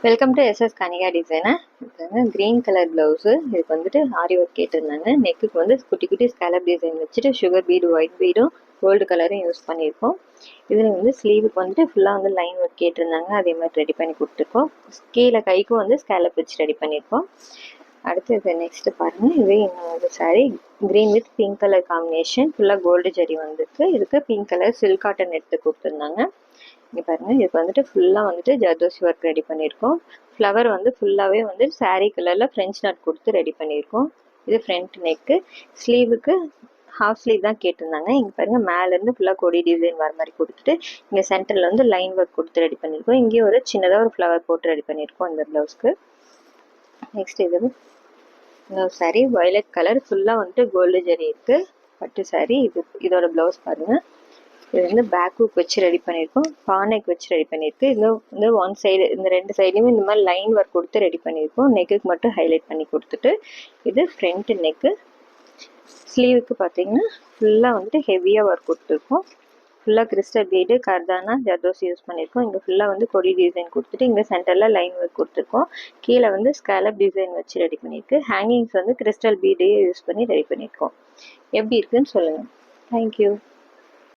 Welcome to SS Kanika designer. இது வந்து green colour blouse. இதுக்கு வந்துட்டு ஆரி ஒர்க் கேட்டிருந்தாங்க. நெக்குக்கு வந்து குட்டி குட்டி ஸ்கேலப் டிசைன் வச்சுட்டு சுகர் பீடு, ஒயிட் பீடும், கோல்டு கலரும் யூஸ் பண்ணியிருக்கோம். இதில் வந்து ஸ்லீவுக்கு வந்துட்டு ஃபுல்லாக வந்து லைன் ஒர்க் கேட்டிருந்தாங்க. அதே மாதிரி ரெடி பண்ணி கொடுத்துருக்கோம். கீழே கைக்கும் வந்து ஸ்கேலப் வச்சு ரெடி பண்ணியிருக்கோம். அடுத்து இது நெக்ஸ்ட்டு பாருங்கள். இது இன்னொரு sari green with pink colour combination. ஃபுல்லாக கோல்டு ஜரி வந்துருக்கு. இதுக்கு பிங்க் கலர் சில்க் காட்டன் எடுத்து கொடுத்துருந்தாங்க. இங்கே பாருங்கள், இதுக்கு வந்துட்டு ஃபுல்லாக வந்துட்டு ஜர்தோசி ஒர்க் ரெடி பண்ணியிருக்கோம். ஃப்ளவர் வந்து ஃபுல்லாகவே வந்து சாரீ கலரில் ஃப்ரெஞ்ச் நாட் கொடுத்து ரெடி பண்ணியிருக்கோம். இது ஃப்ரண்ட் நெக்கு. ஸ்லீவுக்கு ஹாஃப் ஸ்லீவ் தான் கேட்டிருந்தாங்க. இங்கே பாருங்கள், மேலேருந்து ஃபுல்லாக கொடி டிசைன் வர மாதிரி கொடுத்துட்டு இங்கே சென்டரில் வந்து லைன் ஒர்க் கொடுத்து ரெடி பண்ணியிருக்கோம். இங்கேயும் ஒரு சின்னதாக ஒரு ஃப்ளவர் போட்டு ரெடி பண்ணியிருக்கோம் இந்த ப்ளவுஸ்க்கு. நெக்ஸ்ட் இது இன்னொரு சாரீ வயலட் கலர், ஃபுல்லாக வந்துட்டு கோல்டு ஜரி இருக்குது பட்டு சாரீ. இதோட ப்ளவுஸ் பாருங்கள். இது வந்து பேக் ஹூக் வச்சு ரெடி பண்ணியிருக்கோம். பானைக் வச்சு ரெடி பண்ணியிருக்கு. இது வந்து ஒன் சைடு, இந்த ரெண்டு சைடுலையுமே இந்த மாதிரி லைன் ஒர்க் கொடுத்து ரெடி பண்ணியிருக்கோம். நெக்குக்கு மட்டும் ஹைலைட் பண்ணி கொடுத்துட்டு இது ஃப்ரண்ட் நெக்கு. ஸ்லீவுக்கு பார்த்தீங்கன்னா ஃபுல்லாக வந்துட்டு ஹெவியாக ஒர்க் கொடுத்துருக்கோம். ஃபுல்லாக கிறிஸ்டல் பீடு, கர்தானா, ஜர்தோசி யூஸ் பண்ணியிருக்கோம். இங்கே ஃபுல்லாக வந்து கொடி டிசைன் கொடுத்துட்டு இங்கே சென்டரில் லைன் ஒர்க் கொடுத்துருக்கோம். கீழே வந்து ஸ்கேலப் டிசைன் வச்சு ரெடி பண்ணியிருக்கு. ஹேங்கிங்ஸ் வந்து கிறிஸ்டல் பீடையே யூஸ் பண்ணி ரெடி பண்ணியிருக்கோம். எப்படி இருக்குன்னு சொல்லுங்கள். தேங்க்யூ.